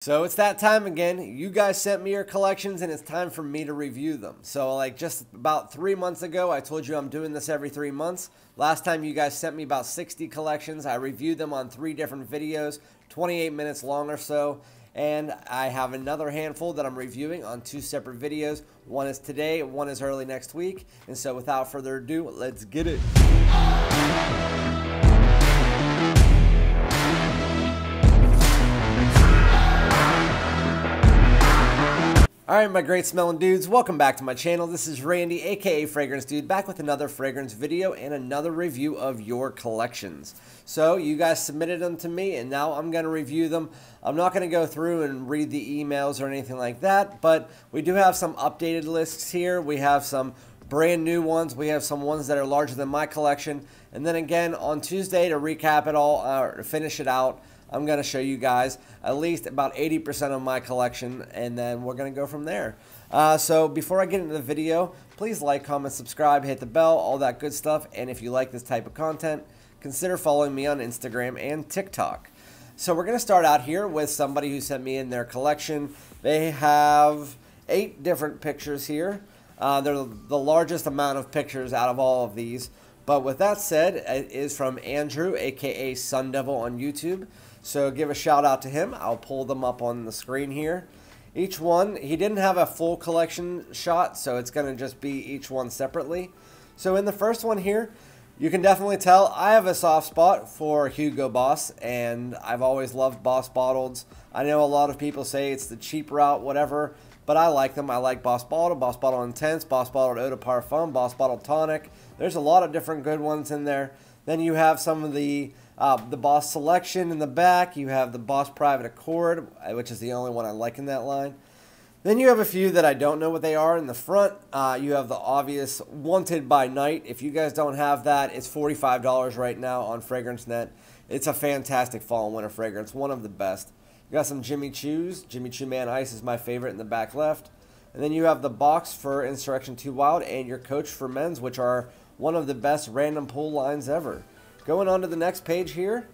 So it's that time again. You guys sent me your collections and it's time for me to review them. So like just about 3 months ago, I told you I'm doing this every 3 months. Last time you guys sent me about 60 collections. I reviewed them on 3 different videos, 28 minutes long or so. And I have another handful that I'm reviewing on 2 separate videos. One is today, one is early next week. And so without further ado, let's get it. Alright my great smelling dudes, welcome back to my channel. This is Randy aka Fragrance Dude, back with another fragrance video and another review of your collections. So you guys submitted them to me and now I'm going to review them. I'm not going to go through and read the emails or anything like that, but we do have some updated lists here. We have some brand new ones, we have some ones that are larger than my collection, and then again on Tuesday to recap it all, or to finish it out, I'm going to show you guys at least about 80% of my collection, and then we're going to go from there. So before I get into the video, please like, comment, subscribe, hit the bell, all that good stuff. And if you like this type of content, consider following me on Instagram and TikTok. So we're going to start out here with somebody who sent me in their collection. They have 8 different pictures here. They're the largest amount of pictures out of all of these. But with that said, it is from Andrew, aka Sun Devil on YouTube. So give a shout out to him. I'll pull them up on the screen here. Each one, he didn't have a full collection shot, so it's going to just be each one separately. So in the first one here, you can definitely tell I have a soft spot for Hugo Boss, and I've always loved Boss Bottled. I know a lot of people say it's the cheap route, whatever, but I like them. I like Boss Bottled Intense, Boss Bottled Eau de Parfum, Boss Bottled Tonic. There's a lot of different good ones in there. Then you have some of the Boss Selection in the back. You have the Boss Private Accord, which is the only one I like in that line. Then you have a few that I don't know what they are in the front. You have the obvious Wanted by Night. If you guys don't have that, it's $45 right now on FragranceNet. It's a fantastic fall and winter fragrance, one of the best. You got some Jimmy Choo's. Jimmy Choo Man Ice is my favorite in the back left. And then you have the Box for Insurrection 2 Wild and your Coach for Men's, which are one of the best random pull lines ever. Going on to the next page here,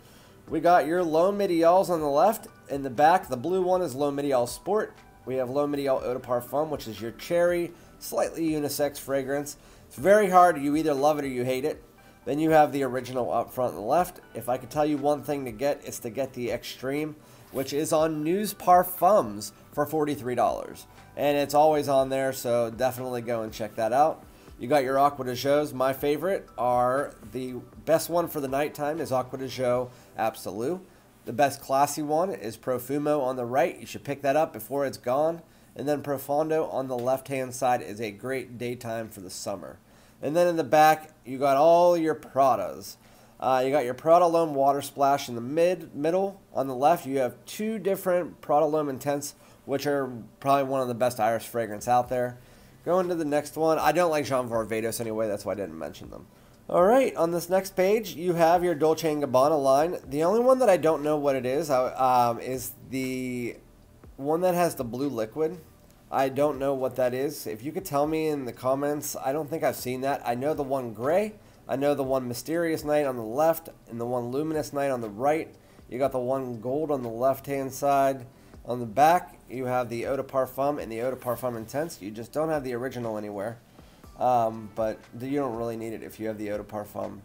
we got your Lhomme Ideals on the left. In the back, the blue one is Lhomme Ideal Sport. We have Lhomme Ideal Eau de Parfum, which is your cherry, slightly unisex fragrance. It's very hard. You either love it or you hate it. Then you have the original up front on the left. If I could tell you one thing to get, it's to get the Extreme, which is on News Parfums for $43. And it's always on there, so definitely go and check that out. You got your Aqva de Joux. My favorite are the best one for the nighttime is Aqva de Joux Absolute. The best classy one is Profumo on the right. You should pick that up before it's gone. And then Profondo on the left-hand side is a great daytime for the summer. And then in the back, you got all your Pradas. You got your Prada Lhomme Water Splash in the middle. On the left, you have 2 different Prada Lhomme Intense, which are probably one of the best Irish fragrance out there. Going to the next one. I don't like Jean Varvatos anyway, that's why I didn't mention them. Alright, on this next page, you have your Dolce & Gabbana line. The only one that I don't know what it is the one that has the blue liquid. I don't know what that is. If you could tell me in the comments, I don't think I've seen that. I know the one gray. I know the one Mysterious Night on the left and the one Luminous Night on the right. You got the one gold on the left-hand side. On the back, you have the Eau de Parfum and the Eau de Parfum Intense. You just don't have the original anywhere. But you don't really need it if you have the Eau de Parfum.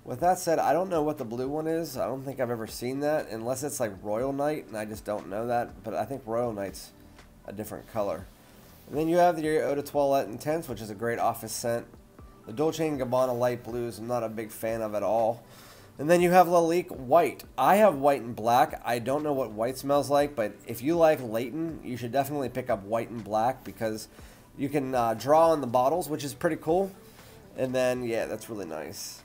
With that said, I don't know what the blue one is. I don't think I've ever seen that, unless it's like Royal Night, and I just don't know that. But I think Royal Night's a different color. And then you have your Eau de Toilette Intense, which is a great office scent. The Dolce & Gabbana Light Blues, I'm not a big fan of at all. And then you have Lalique White. I have white and black. I don't know what white smells like, but if you like Leighton, you should definitely pick up white and black because you can draw on the bottles, which is pretty cool. And then, yeah, that's really nice.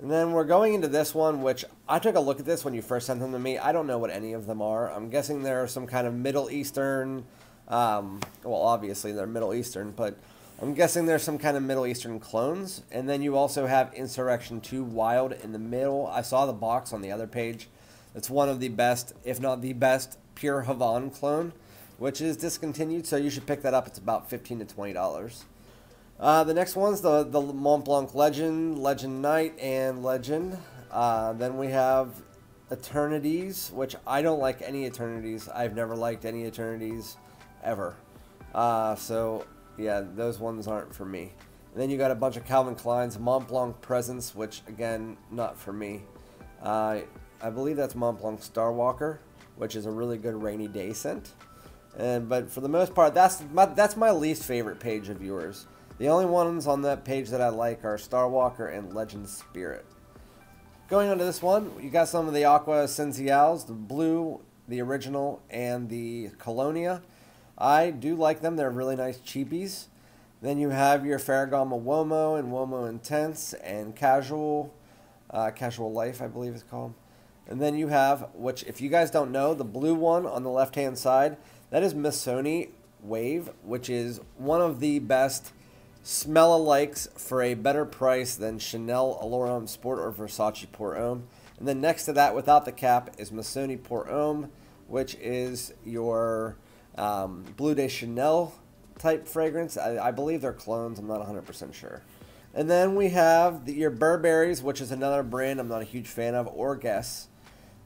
And then we're going into this one, which I took a look at this when you first sent them to me. I don't know what any of them are. I'm guessing they're some kind of Middle Eastern, well, obviously they're Middle Eastern, but I'm guessing there's some kind of Middle Eastern clones. And then you also have Insurrection 2 Wild in the middle. I saw the box on the other page. It's one of the best, if not the best, pure Havana clone, which is discontinued, so you should pick that up. It's about $15 to $20. The next one's the Mont Blanc Legend, Legend Night, and Legend. Then we have Eternities, which I don't like any Eternities. I've never liked any Eternities ever. So yeah, those ones aren't for me. And then you got a bunch of Calvin Klein's Mont Blanc Presence, which again, not for me. I believe that's Mont Blanc Starwalker, which is a really good rainy day scent. But for the most part, that's my least favorite page of yours. The only ones on that page that I like are Starwalker and Legend Spirit. Going on to this one, you got some of the Aqva Essentials, the blue, the original, and the Colonia. I do like them. They're really nice cheapies. Then you have your Ferragamo Uomo and Uomo Intense and Casual Life, I believe it's called. And then you have, which if you guys don't know, the blue one on the left-hand side, that is Missoni Wave, which is one of the best smell-alikes for a better price than Chanel Allure Homme Sport or Versace Pour Homme. And then next to that, without the cap, is Missoni Pour Homme, which is your Bleu de Chanel type fragrance. I believe they're clones. I'm not 100% sure. And then we have your Burberrys, which is another brand I'm not a huge fan of, or Guess.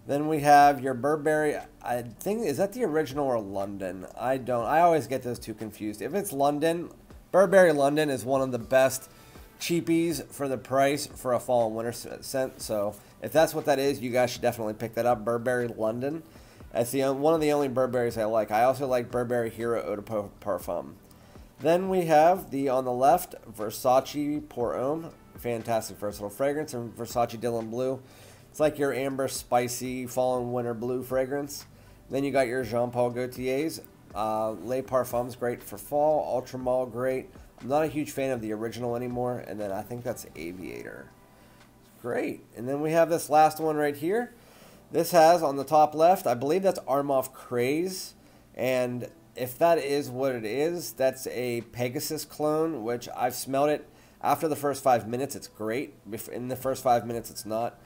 Then we have your Burberry, I think, is that the original or London? I always get those two confused. If it's London, Burberry London is one of the best cheapies for the price for a fall and winter scent. So if that's what that is, you guys should definitely pick that up. Burberry London. That's one of the only Burberrys I like. I also like Burberry Hero Eau de Parfum. Then we have on the left, Versace Pour Homme. Fantastic versatile fragrance. And Versace Dylan Blue. It's like your amber, spicy fall and winter blue fragrance. Then you got your Jean Paul Gaultier's. Les Parfums, great for fall. Ultramall, great. I'm not a huge fan of the original anymore. And then I think that's Aviator. Great. And then we have this last one right here. This has, on the top left, I believe that's Armaf Craze. And if that is what it is, that's a Pegasus clone, which I've smelled it after the first 5 minutes. It's great. In the first 5 minutes, it's not.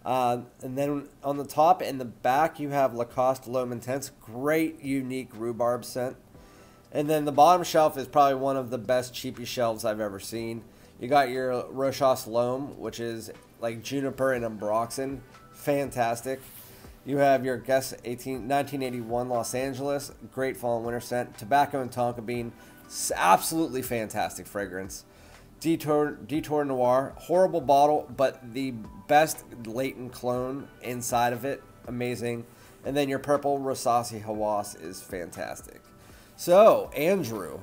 And then on the top and the back, you have Lacoste L'Homme Intense. Great, unique rhubarb scent. And then the bottom shelf is probably one of the best cheapy shelves I've ever seen. You got your Rochas Lhomme, which is like juniper and ambroxan. Fantastic. You have your Guess 1981 Los Angeles. Great fall and winter scent. Tobacco and Tonka Bean. Absolutely fantastic fragrance. Detour Noir, horrible bottle, but the best latent clone inside of it, amazing. And then your purple Rasasi Hawas is fantastic. So, Andrew,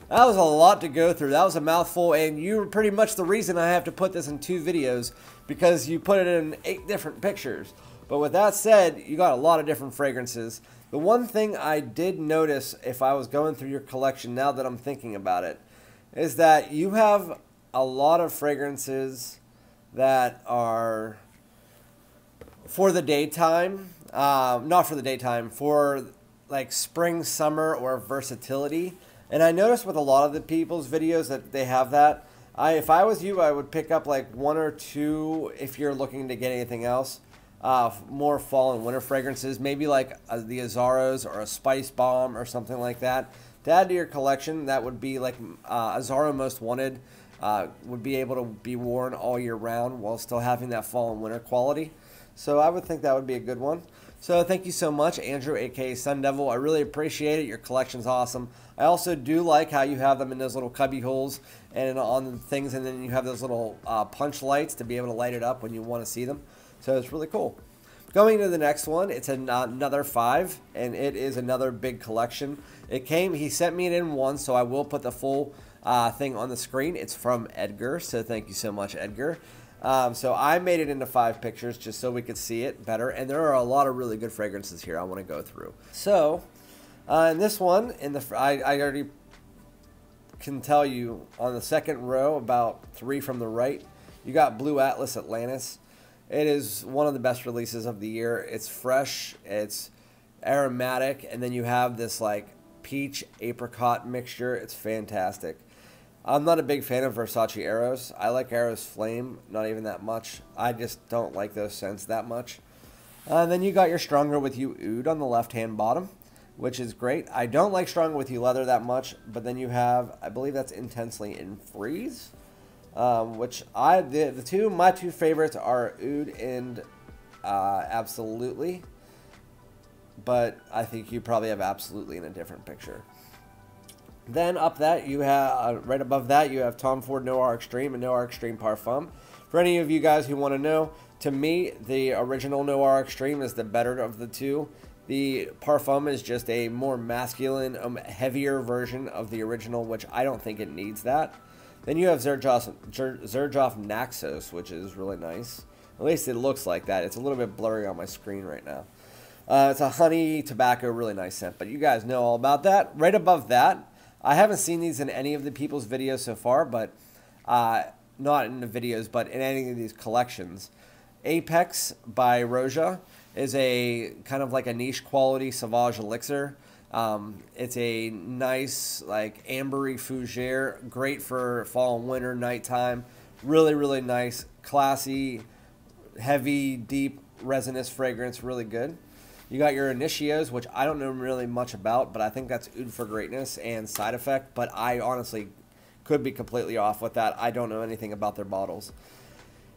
that was a lot to go through. That was a mouthful, and you were pretty much the reason I have to put this in 2 videos, because you put it in 8 different pictures. But with that said, you got a lot of different fragrances. The one thing I did notice if I was going through your collection, now that I'm thinking about it, is that you have a lot of fragrances that are for the daytime, not for the daytime, for like spring, summer, or versatility. And I noticed with a lot of the people's videos that they have that. If I was you, I would pick up like 1 or 2 if you're looking to get anything else. More fall and winter fragrances, maybe like the Azzaros or a Spice Bomb or something like that. To add to your collection, that would be like Azzaro Most Wanted. Would be able to be worn all year round while still having that fall and winter quality. So I would think that would be a good one. So thank you so much, Andrew, aka Sun Devil. I really appreciate it. Your collection's awesome. I also do like how you have them in those little cubby holes and on things, and then you have those little punch lights to be able to light it up when you want to see them. So it's really cool. Going to the next one, it's another 5, and it is another big collection. He sent me it in one, so I will put the full thing on the screen. It's from Edgar, so thank you so much, Edgar. So I made it into 5 pictures just so we could see it better, and there are a lot of really good fragrances here I want to go through. So in this one, I already can tell you on the second row, about 3 from the right, you got Blue Atlas Atlantis. It is one of the best releases of the year. It's fresh, it's aromatic, and then you have this like peach apricot mixture. It's fantastic. I'm not a big fan of Versace Eros. I like Eros Flame, not even that much. I just don't like those scents that much. Then you got your Stronger With You Oud on the left-hand bottom, which is great. I don't like Stronger With You Leather that much, but then you have, I believe that's Intensely in Freeze, which my two favorites are Oud and absolutely. But I think you probably have absolutely in a different picture. Then up that, you have, right above that, you have Tom Ford Noir Extreme and Noir Extreme Parfum. For any of you guys who want to know, to me, the original Noir Extreme is the better of the two. The Parfum is just a more masculine, heavier version of the original, which I don't think it needs that. Then you have Xerjoff Naxos, which is really nice. At least it looks like that. It's a little bit blurry on my screen right now. It's a honey tobacco, really nice scent, but you guys know all about that. Right above that, I haven't seen these in any of the people's videos so far, but not in the videos, but in any of these collections. Apex by Roja is a kind of like a niche quality Sauvage Elixir. It's a nice, like, ambery fougere, great for fall and winter, nighttime. Really, really nice, classy, heavy, deep, resinous fragrance, really good. You got your Initios, which I don't know really much about, but I think that's Oud for Greatness and Side Effect, but I honestly could be completely off with that. I don't know anything about their bottles.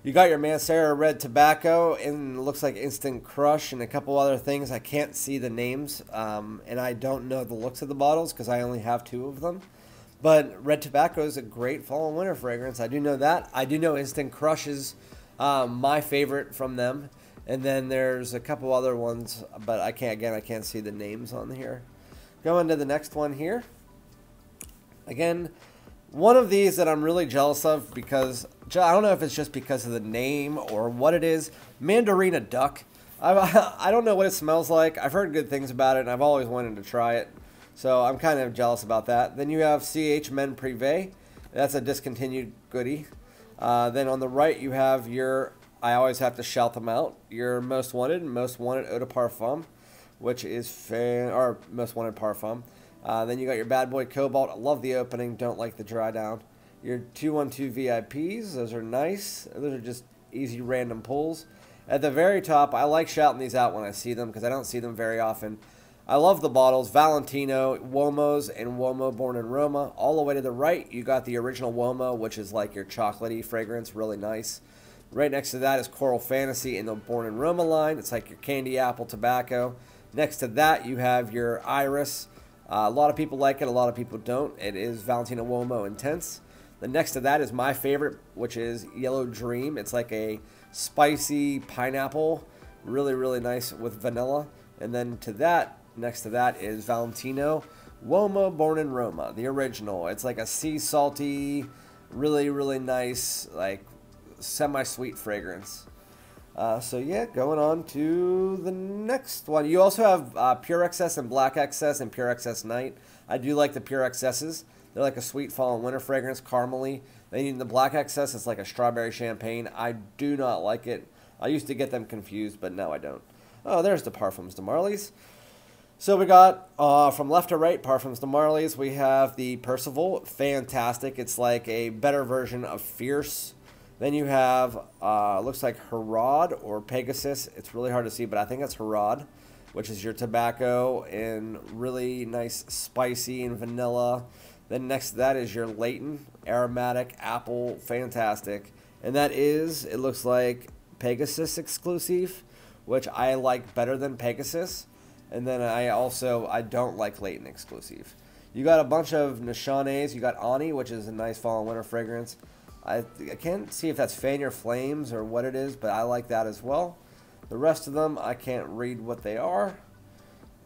You got your Mancera Red Tobacco, and it looks like Instant Crush and a couple other things. I can't see the names, and I don't know the looks of the bottles because I only have 2 of them. But Red Tobacco is a great fall and winter fragrance. I do know that. I do know Instant Crush is my favorite from them. And then there's a couple other ones, but I can't see the names on here. Going to the next one here. Again, one of these that I'm really jealous of because, I don't know if it's just because of the name or what it is. Mandarina Duck. I don't know what it smells like. I've heard good things about it, and I've always wanted to try it. So I'm kind of jealous about that. Then you have CH Men Prive. That's a discontinued goodie. Then on the right, you have your... I always have to shout them out. Your Most Wanted Eau de Parfum, which is Most Wanted Parfum. Then you got your Bad Boy Cobalt. I love the opening. Don't like the dry down. Your 212 VIPs. Those are nice. Those are just easy random pulls. At the very top, I like shouting these out when I see them because I don't see them very often. I love the bottles. Valentino, Uomos, and Uomo Born in Roma. All the way to the right, you got the original Uomo, which is like your chocolatey fragrance. Really nice. Right next to that is Coral Fantasy in the Born in Roma line. It's like your candy apple tobacco. Next to that, you have your Iris. A lot of people like it. A lot of people don't. It is Valentino Uomo Intense. The next to that is my favorite, which is Yellow Dream. It's like a spicy pineapple. Really, really nice with vanilla. And then to that, next to that is Valentino Uomo Born in Roma, the original. It's like a sea salty, really, really nice, like, semi-sweet fragrance. So yeah, going on to the next one. You also have Pure Excess and Black Excess and Pure Excess Night. I do like the Pure Excesses. They're like a sweet fall and winter fragrance, caramely. Then the Black Excess is like a strawberry champagne. I do not like it. I used to get them confused, but now I don't. Oh, there's the Parfums de Marly's. So we got, from left to right, Parfums de Marly's. We have the Percival. Fantastic. It's like a better version of Fierce. Then you have, looks like Herod or Pegasus. It's really hard to see, but I think it's Herod, which is your tobacco and really nice spicy and vanilla. Then next to that is your Leighton, aromatic, apple, fantastic. And that is, it looks like Pegasus exclusive, which I like better than Pegasus. And then I don't like Leighton exclusive. You got a bunch of Nishanes. You got Ani, which is a nice fall and winter fragrance. I can't see if that's Fan Your Flames or what it is, but I like that as well. The rest of them, I can't read what they are.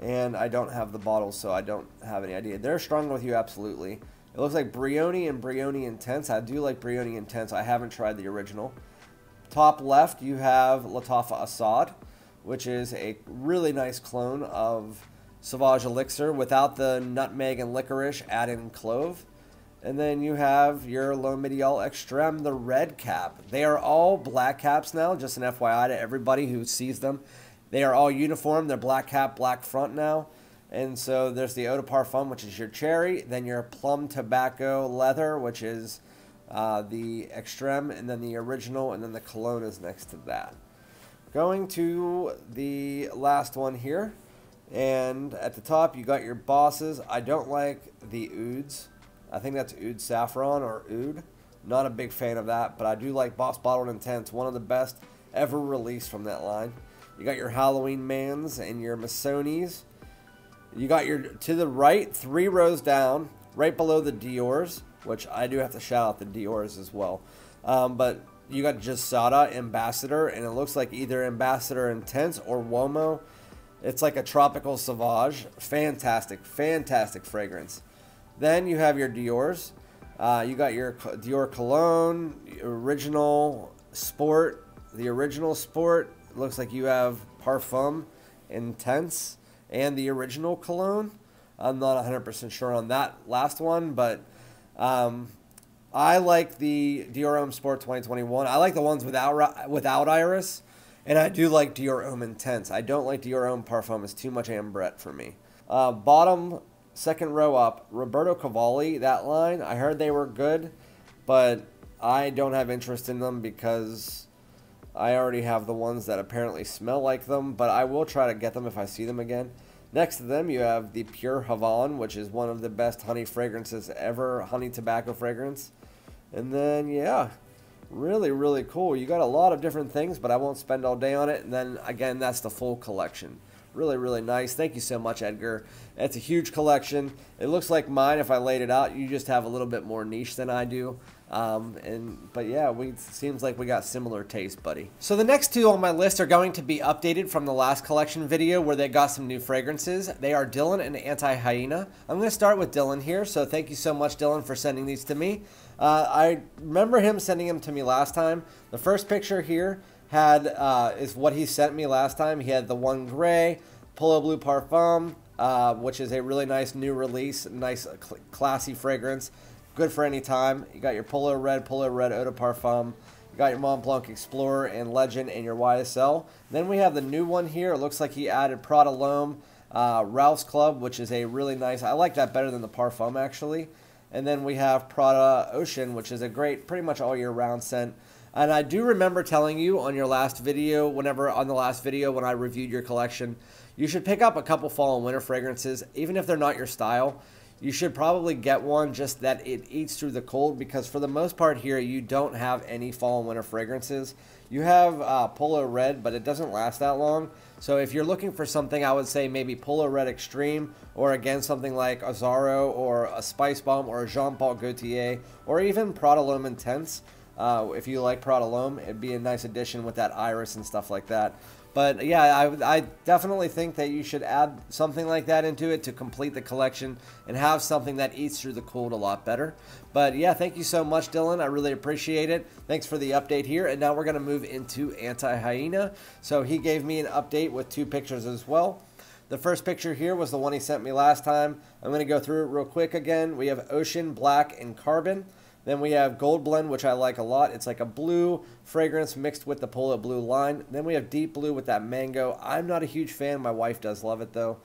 And I don't have the bottles, so I don't have any idea. They're strong with you, absolutely. It looks like Brioni and Brioni Intense. I do like Brioni Intense. I haven't tried the original. Top left, you have Latafa Assad, which is a really nice clone of Sauvage Elixir without the nutmeg and licorice, add in clove. And then you have your L'Homme Ideal Extreme, the red cap. They are all black caps now, just an FYI to everybody who sees them. They are all uniform. They're black cap, black front now. And so there's the Eau de Parfum, which is your cherry. Then your Plum Tobacco Leather, which is the Extreme. And then the original. And then the Cologne is next to that. Going to the last one here. And at the top, you got your Bosses. I don't like the Ouds. I think that's Oud Saffron or Oud. Not a big fan of that, but I do like Boss Bottled Intense. One of the best ever released from that line. You got your Halloween Mans and your Missonis. You got your, to the right, 3 rows down, right below the Diors, which I do have to shout out the Diors as well. But you got Giussata Ambassador, and it looks like either Ambassador Intense or Uomo. It's like a tropical Sauvage. Fantastic, fantastic fragrance. Then you have your Diors. You got your Dior Cologne, Original Sport. The Original Sport, it looks like you have Parfum Intense and the Original Cologne. I'm not 100% sure on that last one, but I like the Dior Homme Sport 2021. I like the ones without iris, and I do like Dior Homme Intense. I don't like Dior Homme Parfum. It's too much ambrette for me. Bottom, second row up, Roberto Cavalli, that line. I heard they were good, but I don't have interest in them because I already have the ones that apparently smell like them, but I will try to get them if I see them again. Next to them, you have the Pure Havane, which is one of the best honey fragrances ever, honey tobacco fragrance. And then, yeah, really, really cool. You got a lot of different things, but I won't spend all day on it. And then, again, that's the full collection. Really, really nice. Thank you so much, Edgar. It's a huge collection. It looks like mine if I laid it out. You just have a little bit more niche than I do. But yeah, seems like we got similar taste, buddy. So the next two on my list are going to be updated from the last collection video where they got some new fragrances. They are Dylan and Anti-Hyena. I'm going to start with Dylan here. So thank you so much, Dylan, for sending these to me. I remember him sending them to me last time. The first picture here is what he sent me last time. He had the one gray Polo Bleu Parfum, which is a really nice new release, nice classy fragrance. Good for any time. You got your Polo Red Eau de Parfum. You got your Mont Blanc Explorer and Legend and your YSL. Then we have the new one here. It looks like he added Prada Lhomme, Ralph's Club, which is a really nice. I like that better than the Parfum, actually. And then we have Prada Ocean, which is a great, pretty much all year round scent. And I do remember telling you on your last video, when I reviewed your collection, you should pick up a couple fall and winter fragrances, even if they're not your style. You should probably get one just that it eats through the cold, because for the most part here, you don't have any fall and winter fragrances. You have Polo Red, but it doesn't last that long. So if you're looking for something, I would say maybe Polo Red Extreme, or again, something like Azzaro, or a Spice Bomb, or a Jean Paul Gaultier, or even Prada Lhomme Intense. If you like Prada Lhomme, it'd be a nice addition with that iris and stuff like that. But yeah, I definitely think that you should add something like that into it to complete the collection and have something that eats through the cold a lot better. But yeah, thank you so much, Dylan. I really appreciate it. Thanks for the update here. And now we're going to move into Anti-Hyena. So he gave me an update with 2 pictures as well. The first picture here was the one he sent me last time. I'm going to go through it real quick again. We have Ocean, Black, and Carbon. Then we have Gold Blend, which I like a lot. It's like a blue fragrance mixed with the Polo Blue line. Then we have Deep Blue with that mango. I'm not a huge fan. My wife does love it, though.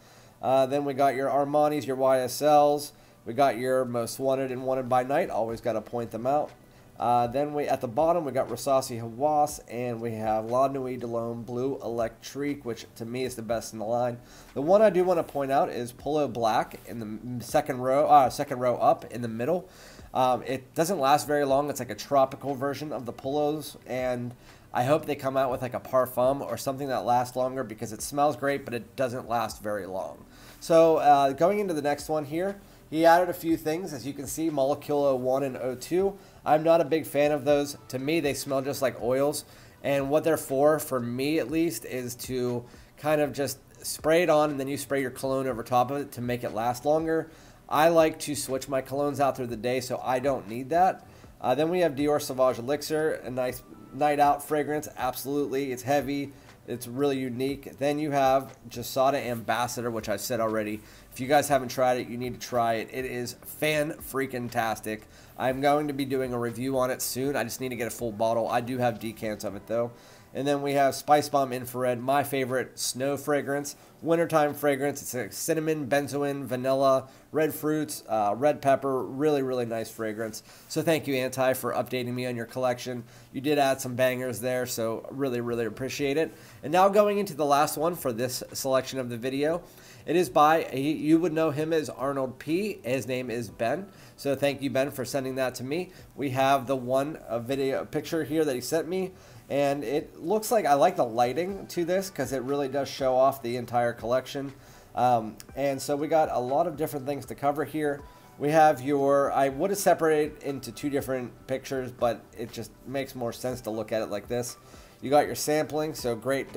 Then we got your Armanis, your YSLs. We got your Most Wanted and Wanted by Night. Always got to point them out. Then at the bottom, we got Rasasi Hawas, and we have La Nuit de Lhomme Bleu Electrique, which to me is the best in the line. The one I do want to point out is Polo Black in the second row up in the middle. It doesn't last very long. It's like a tropical version of the Polos, and I hope they come out with like a Parfum or something that lasts longer, because it smells great, but it doesn't last very long. So going into the next one here, he added a few things. As you can see, Molecule 01 and 02. I'm not a big fan of those. To me, they smell just like oils, and what they're for me at least, is to kind of just spray it on, and then you spray your cologne over top of it to make it last longer. I like to switch my colognes out through the day, so I don't need that. Then we have Dior Sauvage Elixir, a nice night out fragrance. Absolutely. It's heavy. It's really unique. Then you have Giussata Ambassador, which I said already. If you guys haven't tried it, you need to try it. It is fan-freaking-tastic. I'm going to be doing a review on it soon. I just need to get a full bottle. I do have decants of it, though. And then we have Spice Bomb Infrared, my favorite snow fragrance, wintertime fragrance. It's like cinnamon, benzoin, vanilla, red fruits, red pepper. Really, really nice fragrance. So thank you, Anti, for updating me on your collection. You did add some bangers there, so really, really appreciate it. And now going into the last one for this selection of the video. It is by, you would know him as Arnold P. His name is Ben. So thank you, Ben, for sending that to me. We have the one video picture here that he sent me. And it looks like, I like the lighting to this because it really does show off the entire collection. And so we got a lot of different things to cover here. We have your, I would have separated into two different pictures, but it just makes more sense to look at it like this. You got your sampling, so great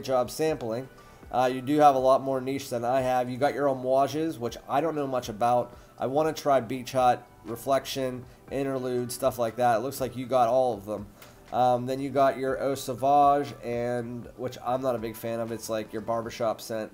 job sampling. You do have a lot more niche than I have. You got your homages, which I don't know much about. I want to try Beach Hut, Reflection, Interlude, stuff like that. It looks like you got all of them. Then you got your Eau Sauvage, and which I'm not a big fan of. It's like your barbershop scent.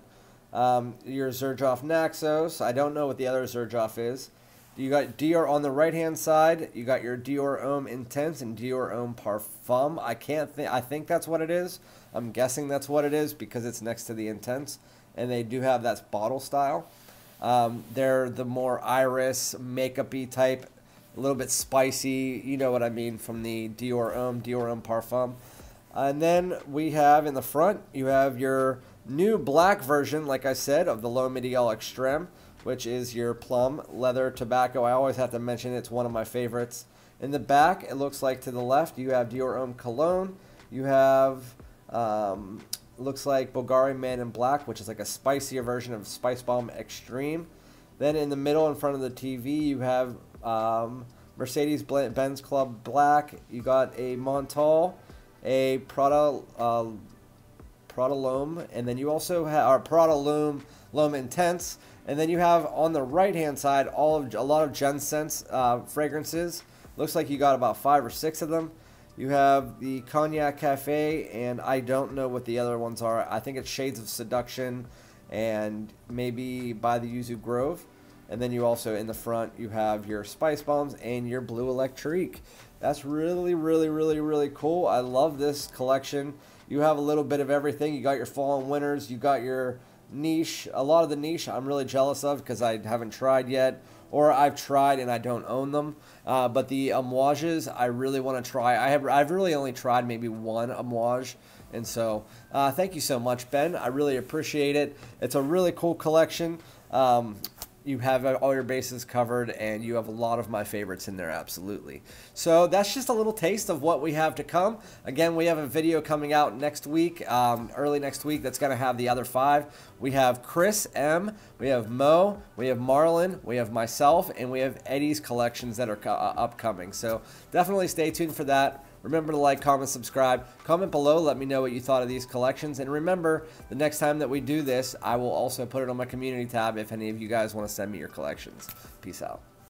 Your Xerjoff Naxos. I don't know what the other Xerjoff is. You got Dior on the right-hand side. You got your Dior Homme Intense and Dior Homme Parfum. I think that's what it is. I'm guessing that's what it is because it's next to the Intense. And they do have that bottle style. They're the more iris, makeup-y type, a little bit spicy. You know what I mean from the Dior Homme Parfum. And then we have in the front, you have your new black version, like I said, of the Lhomme Ideal Extreme, which is your plum leather tobacco. I always have to mention it's one of my favorites. In the back, it looks like to the left, you have Dior Homme Cologne. You have, looks like Bvlgari Man in Black, which is like a spicier version of Spice Bomb Extreme. Then in the middle, in front of the TV, you have Mercedes Benz Club Black. You got a Montal, a Prada Lhomme, and then you also have Prada Lhomme Intense. And then you have on the right-hand side a lot of Gensens fragrances. Looks like you got about 5 or 6 of them. You have the Cognac Cafe, and I don't know what the other ones are. I think it's Shades of Seduction and maybe By the Yuzu Grove. And then you also, in the front, you have your Spice Bombs and your Bleu Electrique. That's really, really, really, really cool. I love this collection. You have a little bit of everything. You got your fall and winters. You got your niche. A lot of the niche I'm really jealous of because I haven't tried yet, or I've tried and I don't own them. But the homages I really want to try. I've really only tried maybe one homage, and so thank you so much, Ben. I really appreciate it. It's a really cool collection. You have all your bases covered, and you have a lot of my favorites in there, absolutely. So that's just a little taste of what we have to come. Again, we have a video coming out next week, early next week, that's going to have the other 5. We have Chris M, we have Mo, we have Marlon, we have myself, and we have Eddie's collections that are upcoming. So definitely stay tuned for that. Remember to like, comment, subscribe. Comment below. Let me know what you thought of these collections. And remember, the next time that we do this, I will also put it on my community tab if any of you guys want to send me your collections. Peace out.